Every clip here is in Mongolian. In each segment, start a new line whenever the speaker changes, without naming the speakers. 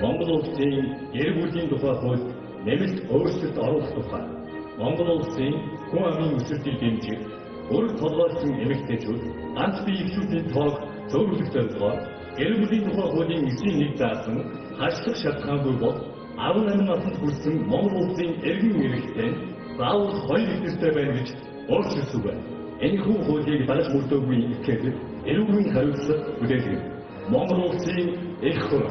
Монгол улсын гэр бүлийн тухай хууль нэмэлт өөрчлөлт оруулах тухай Монгол улсын хүн амын өсөлтийг дэмжих өрг толгойсон эмэгтэйчүүд ганц бие эхлүүллийн тоог зөвлөх зорилгоор гэр бүлийн тухай хуулийн 9-1 заасан хашлах шалтгаангүй бол 18 наснд хүрсэн Монгол улсын эргэн эмэгтэй заавал 2 эдэртэй байна гэж өөрчлөсөн байна. Энэхүү хуулийг дагаж мөрдөөгүй ихээр эрүүгийн хариуцлага хүлээх. Монгол улсын их хурл.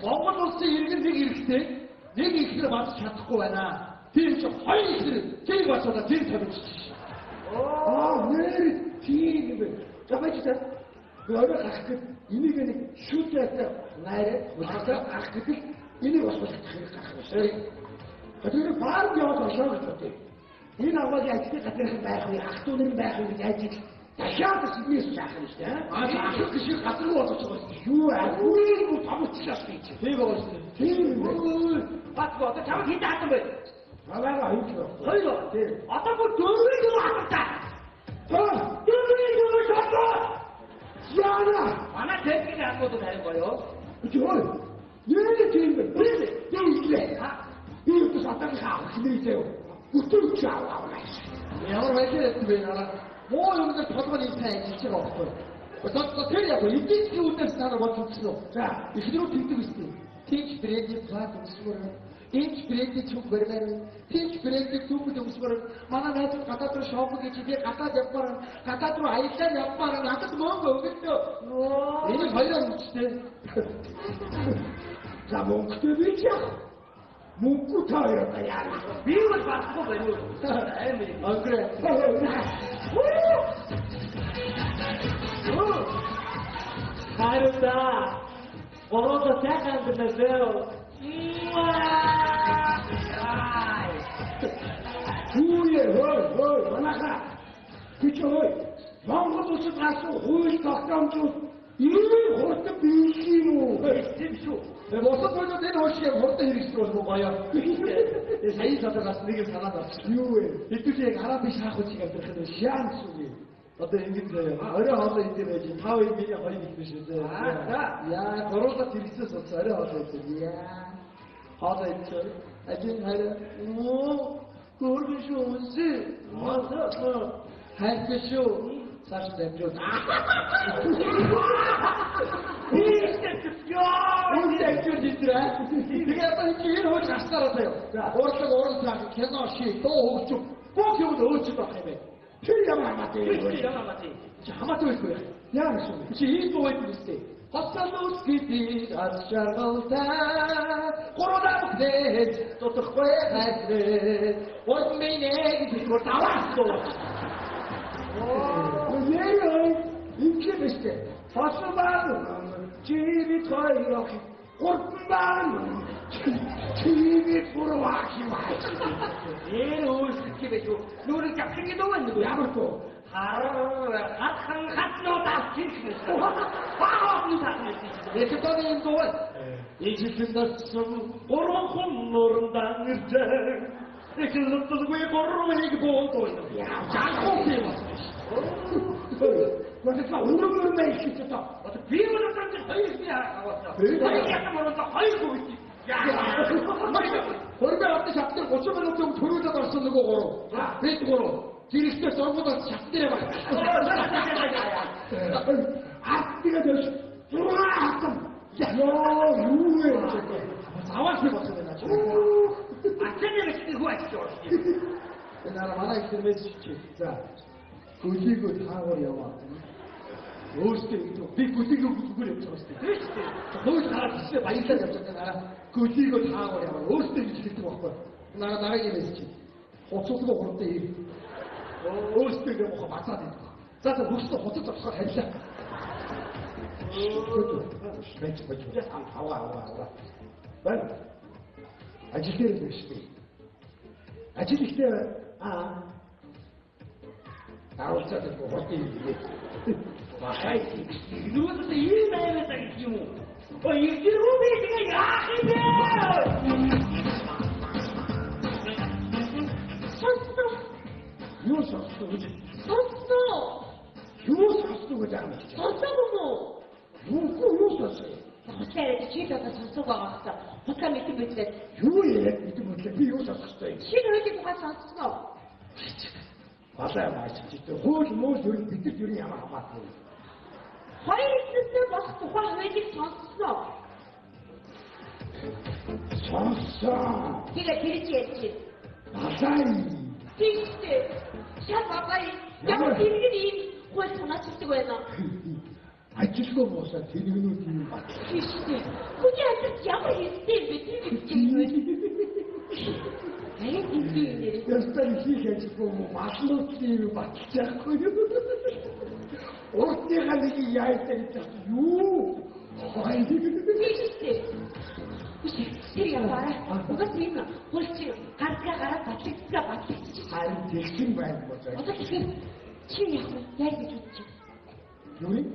Монгол улсын иргэн нэг хэрэгтэй, нэг ихнэр бадж чадахгүй байна. тийм ч хоёр ихэр тийм бацаада тийм тавьчих. Нэр тийм юм. За байж та. Өөрөө гарах гээд энийг нэг шүүдэтэй найраад удаа гарах гэдэг энийг бас хэрэг гарах байна. Тэр баар яваад орлоо гэж бодъё. Энэ аваагийн ажлын газрын байх уу, ах トゥ нарын байх уу гэж ажил дахиад сэтнээс шаах юм шүү дээ. Ах шиг газар руу олж байгаа юм. Юу аа, томчлаас би чи. Тийм байгаа шүү. Тийм. Батгоо одоо чамд хэд хатан бэ? Аваа хоёр. Хоёр. Тийм. Одоо бүр дөрвийг юу хатаа? Дөрвийг юу шатаа? Яна. Манай техник хамгууд харин гоё. Үгүй. Нэр тийм бэ? Тийм ийлээ. Би юу сатан хаа хэмээсэй. Үгүй чааваа. Ямар байдлаар бэ наа? Муу юмд толгойн интэй ажиллаж байгаа байхгүй. Тэр яг эдийн засгийн үнээс танаа бодчихсон уу? За, эхнэрүүд тэгдэг үстэй. Тинч брендийн плат өмсмөр, инч брендийн чүг барьмаар, тинч брендийн түүхүүд өмсмөр. Манай найз гадаад руу шопинг гэж би гадаад явмаар, гадаад руу аялал явмаар надад мөнгө өгөлтөө. Энийг хоёроо үстэй. За мөнгөтэй би яах? Мөнгө таараа яа. Би бол багхгүй байна уу? Ангрэ. Хайрта. Орото сайхан дэнэзээ. Хөөе, манаха. Кичой. Монгол улсад гарсан хууль тогтоомжууд ийм хурдан биелэх юм уу? Тийм шүү. Босод болоод энэ хоошиг хурдан хэрэгжих бол гоё. Сая садараас нэг юм санаад авчих. Юу вэ? Хэдүүл яг хараа биш хаах үчиг амьдрах нь шаан шүү. Одоо ингэж орой хоолой идэв байж тав их миний хоёр их биш үү? Яа, гуруулаад хэрэгсээс бол орой хоолой идэв. Яа. Хоолой идэв. Ажин хараа. Гөргөн шүү үнсэ. Хайртай шүү. Цааш дамжуул. Үнэхээр дитрээ. Тэгээ одоо энэ хөөж гарсараа заяа. Урлаг кино ший дуу хөгжим. Бүх юм өөч байх юм байна. Тэр ямар хамаатай. Чи хамаатай байхгүй яа. Яа шүү. Чи ийм дуу байдаг үстэй. Хоцолос гэдэг арчаргалтай гуруулаад тотхгүй хайртай. Урминэг тэр таваасуу. Яа, инкээ биштэй. Фасбаа чивит хоёрох гуртан чивит бурууах юм аа. Үүсгэх гэж юу? Нүрийг авчих гэдэг үү? Ямар тоо? Хатхан хатнуудаас чингэнэ. Баахан тахнаас. Эцэгтэй юм дуу. Ижлэндээс гурван хүн нурандан иржээ. Эхлэлтгүй гурвыг боодоо. Яа, жаахуу юм. Гэхдээ өнөөдөр мэй хийж та. Би өнөөдөр хоёр аваад. Хоёр ятамараа хоёр хөвч. Яа. Хөргөө авч шатны 30 минутын төрүүлээд орсон нөгөө гурав. Бид гурав. Тэрэгтэй зургуудаас шатнараа баг. Аттига дэш. Зургаатам. Яа, юу вэ? Аваад би болсон байна. Ачаанаас хүү ачаа. Энэ манай ихнээс чи. За. Гүлийгөө таагаар яваа. Өөртөө би гүлийгөө зүгээр явж байгаа шүү дээ. Хөөж хараад тийшээ баярлаад явж байгаа. Гүлийгөө таагаар яваа. Өөртөө ингэж хэлдэг байхгүй. Дараагийн мессеж чи. Хуцуулгүй хурдан ир. Өөртөө ингэ бохоо бацаад байдаг. За хөөсөө хуцаж авсаар харьлаа. Бэж. Аваа. Байна. Ажил дээр биш үү? Ажил ихтэй Аулцаад бохот юм. Бахай. Нүрээс ийм байгаад байгаа юм уу? Ой, ирүү би тэгээ яах юм бэ? Соссоо. Юу соссоо гэж? Соссоо. Юу соссоо гэж аа? Соссоо мөн. Юу соссоо? Хоцтой чи одоо соссоо байгаа хта. Хоцтой мэт мэтлээ. Юу яг мэт мэтлээ? Би юу соссоо юм? Чи өөрийн тухай соссоо. Алаа мааччих. Хөөж мөөж юу бидэд юу ямар хамаатай. Хоёр ихнээс болох тухай хавьяалыг сонссоо. Сонссоо. Тэгээ тэрч ярьчих. Алаа. Тийшээ. Шат бабай. Ямар тэрэг ийм хөл санаачдаг байна. Ажилгүй боосоо тэрэгнүүд юм бат. Тийшээ. Хүчээ ажил ямар хийсэн бэ? Тэр чинь. Ястан хийх ажил юм маслуудыг батчихгүй. Өөртөө нэг яайтай гэж юу?
Тэр яваарай. Угаас энэ хөлч гаргаа гараад батлагдгаа батлагдчих.
Харин тэгсэн байх болоо.
Одоо тэгэхээр чи яг яа гэж бодчих.
Юу юм?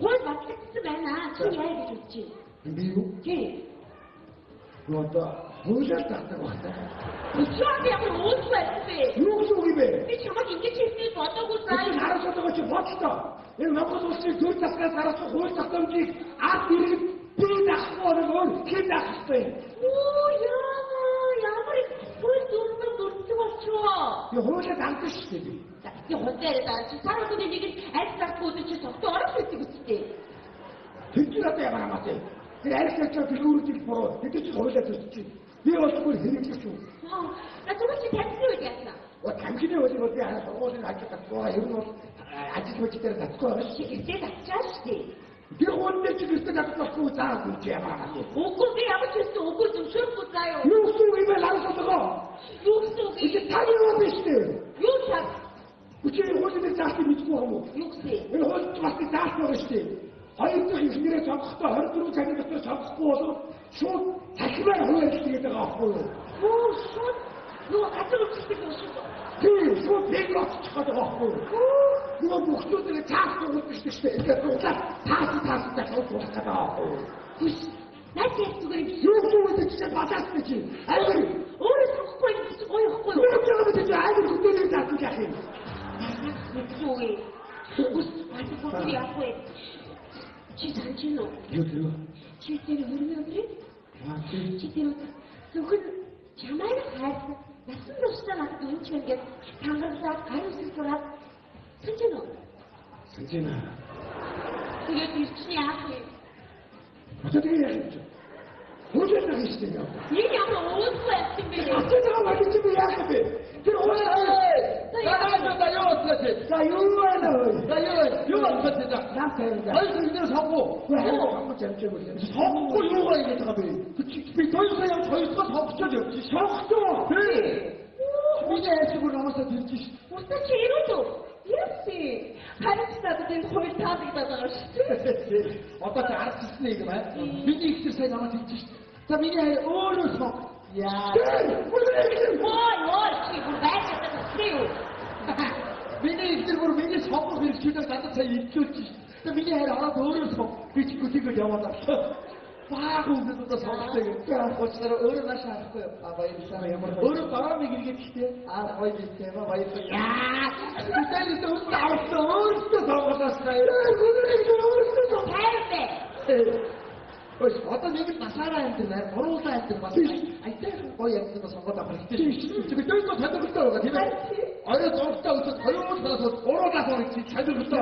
Хөл батлагдсан байна. Чи яа гэж бодчих.
Би юу?
Чи
Одоо хуулиар татдаг багтаа.
өчигдөр яг ууж байсан.
Юу гэсэн үг бэ?
Би чамайг ингэж хэлсэн бодоогүй
Сайн
сайн.
харагддаг чи бодлоо. Энэ Монгол улсын төр засгаас гаргасан хууль тогтоомжийг ард иргэд би дахгүй бол хэн дах вэ?
Оо ямар их хөл дурдсан болчихоо.
Би хуулиар хамтсан шүү дээ.
Би хоцоор даа чи саруудын нэг аль захгүй чи тогтоо орох гэдэг үстэй.
Тэр чинь одоо ямар амаатай. Тэр арилгаач дэлгүүрүүдийг буруу. Тэд чи хуулиар төсчих. Би бол зүгээр хэрэглэж шүү.
На зүгээр чи тамхины үед яасан.
Тамхины үед бол би сургуулийн ажил татгаа. Ер нь бол ажил мөч дээр татгаа байна.
Чи гэртээ татчаа шүү дээ.
Тэр хуулиар чи гэртээ татахгүй заагүй чи ямар амаатай.
Үгүй би ямар ч хэлсэн үгүй зөвшөөрөхгүй заяа.
Юу гэсэн үг вэ? Ларсалгаа.
Юу гэсэн үг
Чи
юм?
тань юу биш үү?
Юу цаа?
Үчиг хуулиар заах юм мэдгүй юм уу?
Юу гэсэн?
Энэ хууль бас заах байгаа шүү дээ. Хоёр дахь ихнэрээ цогцохтой 24 цагийн дотор цогцохгүй бол шууд цахимаар хуулиар хийгээд байгаа аахгүй юу?
Оо шууд юу газар үсдэг юм шүү.
Тийм, шууд бэг очих гэдэг аахгүй юу? Нөгөө бүхнүүдээ цааш өгдөг шүү дээ. Тэгээд углаа таас шууд болох гэдэг аахгүй юу?
Хүс. Наад яг зүгээр юм.
Юу гэдэг чинь бадаас гэж. Аймаг
Өөрөө сохгүй гэж гоёхгүй юу?
юу гэдэг чинь аймаг хөтөлөөр заасан яах юм?
Үгүй. Хүс. Батгүй яахгүй. Чи санчино.
Юу?
Чи тэр хөрмөө өдрөө? Чи тэр зөвхөн чамайг хайсан. Насан туршдаа надад үнч ингээд тангараад гарын сүрсураад санчино.
Санчина.
Тэгээд ирчний яах вэ?
Одоо тэгээ яах юм? Хуулиар хийх юм.
Энэ ямар уухгүй байсан бэ?
Ачаага магич би яах вэ? Тэр хуулиар
나 요었지.
За юу байна вэ?
나 요었지.
나한테
아니 근데 사고.
왜 한번 잠시만요.
사고 요가 이게 다 돼. 그 저희가 저희가 사고죠.
석도.
네. 이게 애쓰고 나와서 들지.
무슨 죄로도 역시 가르치다들 거의 다 믿어다가
어떻게 알았으니 이거만. 미니 익스에 나와 들지. 자 미니 어려서. 야.
뭘 지금 말했다가 그래요.
미니 익스로 미니 사고 들지도 나한테 입혔지. 자 미니 하나 더 어려서. 그 친구 지금 영화다. 막 웃는다 사고되게. 어찌나 어른하시 할 거예요. 아바이 비싸면 어른 바람이 길게 피대. 아 바이 비싸면 바이 비싸. 야, 그때 또 나왔어. 어렸어 사고났어요. 어렸어.
잘돼.
어떤 얘기 다 살아야한테 바로 살아한테 맞아. 아이 때 거의 약속도 선거다 버리지. 지금 또 잘 듣고 있다. 네가 아니 또 없다. 더러운 살아서 돌아가서 그렇지. 잘 듣고 있다.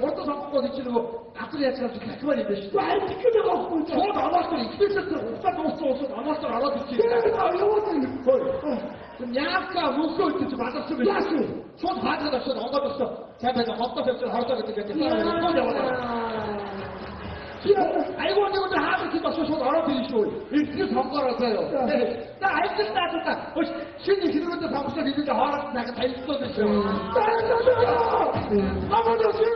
어떤 선거가 되치는 거 앞으로 약속을 그만이 되시.
말 지켜내고 없고
저 남았어. 익스에서 없다도 없어. 남았어 알아듣지.
내가 영어는
좀 약간 묶어 있지 좀 알았으면.
야수.
손 받아놨어. 넘어졌어. 제가 헛떡했어. 헛떡했어. 이렇게 사람이 꺼내와라. 아이고 언니 오늘 하도 기박서 손 알아들이시오. 이렇게 선거라서요. 나 알겠다 알겠다. 신이 기도는데 방구석 있는데 하라 내가 다 있었는데.
아마도 지금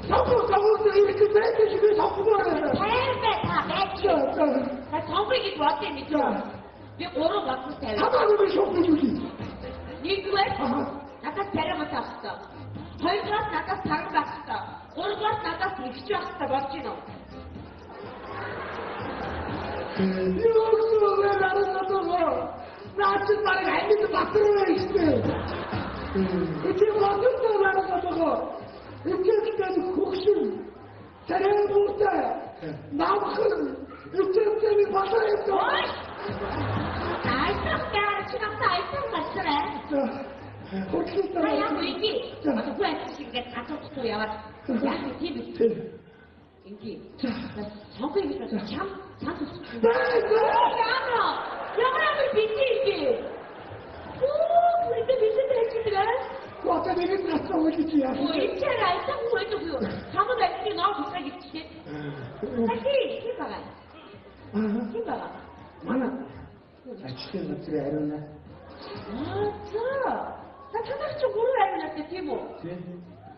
성공성공도 이렇게 매주시고 성공하네.
잘돼 다 맺혀. 나 정부이기 좋았대니까. 왜 오로 맞고 대.
하나님의 성공주기.
니 그거 했어? 나가 배려 못했어. 저희 클래스 나가 다른 갔어. 오늘 클래스 나가 비추 왔어. 멋지노.
이거 왜 나를 놔둬서 나 정말 알면서 만들어야 있어. 이렇게 만들다 나를 놔둬서 이렇게까지 곡심 잘해 못해. 남은 이렇게 받아야 돼.
나이스럽게 지금부터 아이템 맞추래.
혹시
나 야, 인기. 맞아, 후에 지금 다섯 스토리야. 야, TV. 인기. 나 정부이니까 참 좋습니다. 영어를 빛이지. 오, 우리도 빛을 해주더라.
아까 내가 났어 어디지야?
뭐, 일체를 알다고 해도 그, 잠은 날씨 너무 비싸겠지. 다시, 힘봐가. 힘봐가.
많아. Ачтай газрын ариуна.
За. За танах чи 3 ариунаатай тийм үү?
Тийм.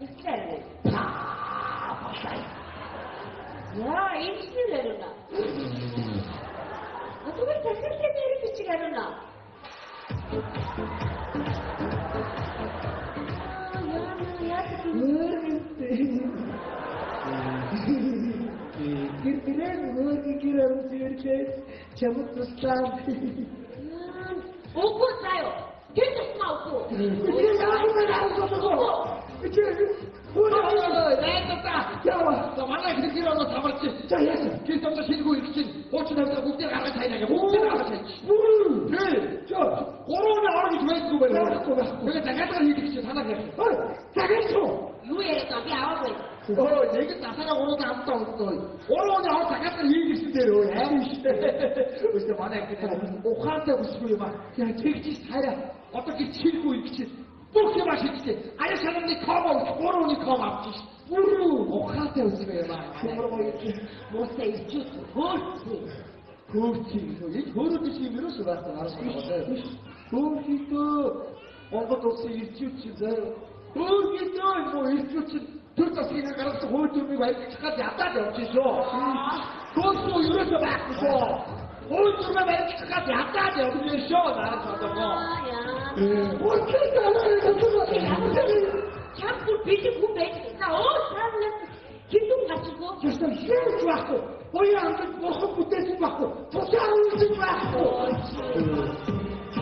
Ястаа ариун. Яа, инженер ариуна. Тэгвэл тасалтай нэрийн бичиг ариуна.
Гэрээ нөгөө гэр амсэрчээ чамд туслаа.
Үгүй заяа. Тэр тусмаа үгүй.
Үгүй яа.
Яа, манай гэр орно тамарч.
За яа.
Гэр домдо шилгүй их чинь. Хуучин хамтаа бүгдээ гаргаж тайнаа. Бүгдээ гаргаж тайна. За, гурван орно гэж байдгүй байна. Тэгээ дахиад хийх чинь танаа гэр.
Загаж уу.
Юу яриад би аваагүй.
Нэг тасараа гурван хамтаа өгдөө. Гурван орно дахиад хийх гэсэн дээр өө аим штэ. Үгүй манай гэр ухаантай өсгүй юм аа. Яа тэгчих хараа. Одоо гэж шилгүй их чинь. Бүх юм ашиглаж. Аяа санамны комо, гурваны комо авчих. Ухаантай өсгүй юм аа.
Мостай ичүүд хөөцөө.
Энэ өөрөө биш юм ерөөсөө байхгүй харахгүй байна. Хөөхдөө Монгол улсын ирчүүд чинь заяа. Хөөхдөө ирчүүд чинь төр засгийн гаргасан хууль дүрмийг барьчих гад ядаад явж шүү. Хөөхдөө ерөөсөө байхгүй шүү. Хууль дүрмийг барьчих гад ядаад явж шүү. Нарах одоогоо.
Чамд бэлэг хүн байж та саалнаас хэдэн гачгүй.
Ястаа хийж байхгүй. Хоёрын хамт бурхан бүтээсэн байхгүй. Тусаа үйлдэж байхгүй.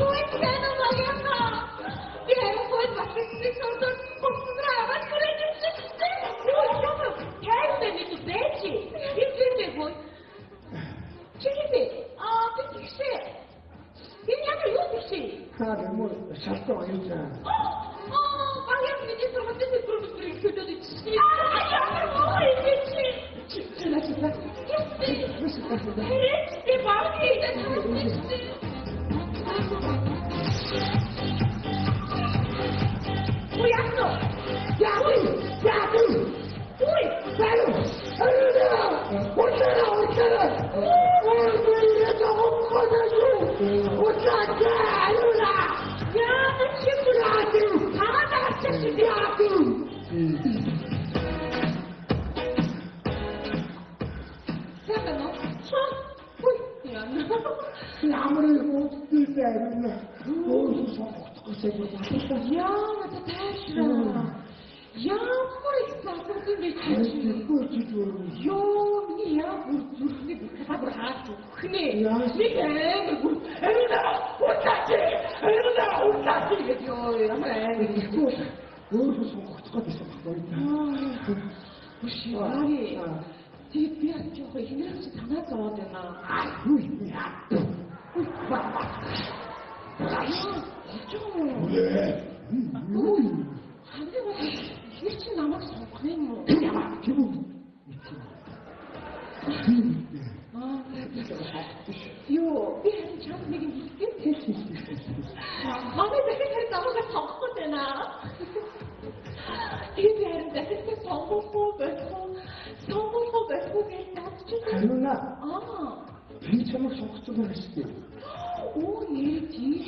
Ой, тэна магиана. Би хөөд батсыг сонсон. Концентраа көрөж ирсэн. Ой, чамд хайртай нэг бэчи. Эцэг бой. Чигэвэ. Би тэгшээ. Энэ яг юу тэгшээ?
Хаа мөр шалтгаан аюултай.
Аяа миний сургуулийн профессорыг хөдөөд ичсэн. Аа, ичсэн. Ти баки Ой, ясно.
Яагүй.
Ой,
Саро. Ямар үстэй байна. Өө сонгохгүй сайхан.
Яа, таашраа. Ямар их сатсан бэ чи? Ёо, миний яа бүр зүрхний бүр хаач өгнэ. Нэг амар бүр утаач гэж ёо ямар амар
Ихгүй. Өөрөө сонгохгүй байсан байхгүй.
Уши. Тэгээд би яг жоох ихнээс танаа зовоод байна.
Үй яа.
Ой. Тэр чинь намайг сонгох юм уу?
Яа, тийм үү?
Ёо, би харин чамд нэг юм хэлсэн. Манай дахиад намайг сонгохгүй байна. Тэгээд би харин дахиад сонгохгүй гэж бодчихсон.
Хариуна.
Би
чамайг сонгоцсон байх шүү дээ.
Оо, нэр тийш.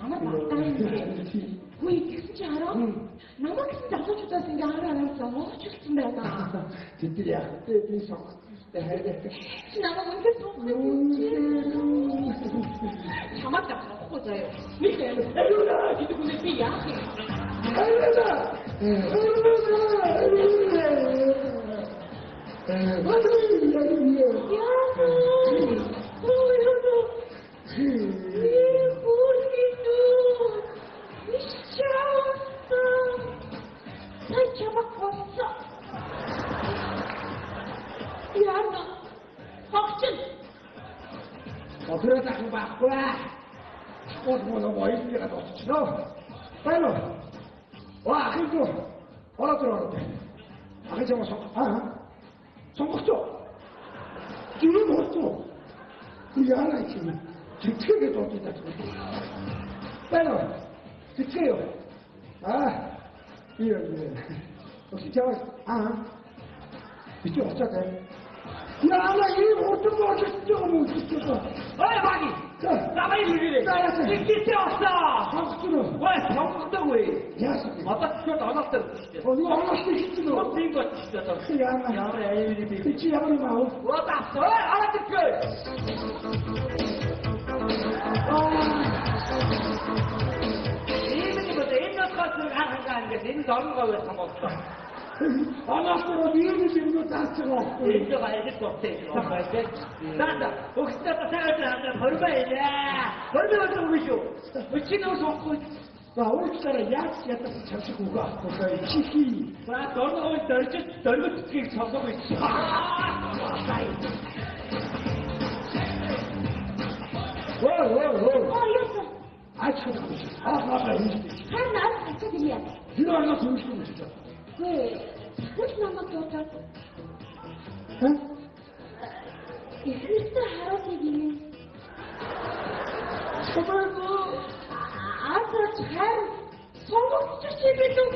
Намайг баттай. Ой, гэсэн чи хараа. Намайг гэсэн залуучуудаас ингээ хараа сонгож ирсэн байна.
Тэд яах вэ? Би сонгоцсон шүү дээ. Хайраа.
Чи намайг үнэхээр сонгох юм. Чамайг сонгохгүй заяа. Би хариуна гэдэг үнэ би яах юм?
Операция ах байхгүй. Гол мөн ойлголцоод оччихлоо. Байна уу? Ахиго. Ороод. Ахиж юм сонгоцоо. Юу болов? Яана чинь зэтгээгээ дуудаад байна. Байна уу? Зэтгээ юу? Юу. Өчигдөр бичиж очоод байна. Яана ийм урд болчихсон юм уу? Ой баги.
намайг хэрэглээ. Ихтэй басаа.
Сонгоцсон уу?
Гой сонгодог вэ?
Яасан бэ?
Одоо ч оноотой шүү дээ.
Юу оноос хийчихсэн үү?
Би гот шүү дээ. Ямар аюул би.
Чи ямар юм аа?
What араад ирээ. Энэ нөхөд хангаа ингээд энэ дорногоо байсан боллоо.
Оноосоо биений юм заацгаа.
Энэ баяж тогтээ. Даа өгсөд тасаад хорвоо ээ. Хорвоо өгөх шүү. Өчигнөө сонгох.
За өөрчлөлөө яаж ядах чамшиг үгүй авахгүй чихий.
За дорногоо дөрвөлтгийг сонгох гэж.
Оо.
яасан.
Ачхад гэж. Аа юм.
Хар наад хацаад ирээ.
Тэр оноос өөрчлөж гэж.
Гүй. Хүч намайг дуутаад.
Ха?
Ихэнхдээ харуулъя гинэ. Аач хайр сонгогдчих юм билүү?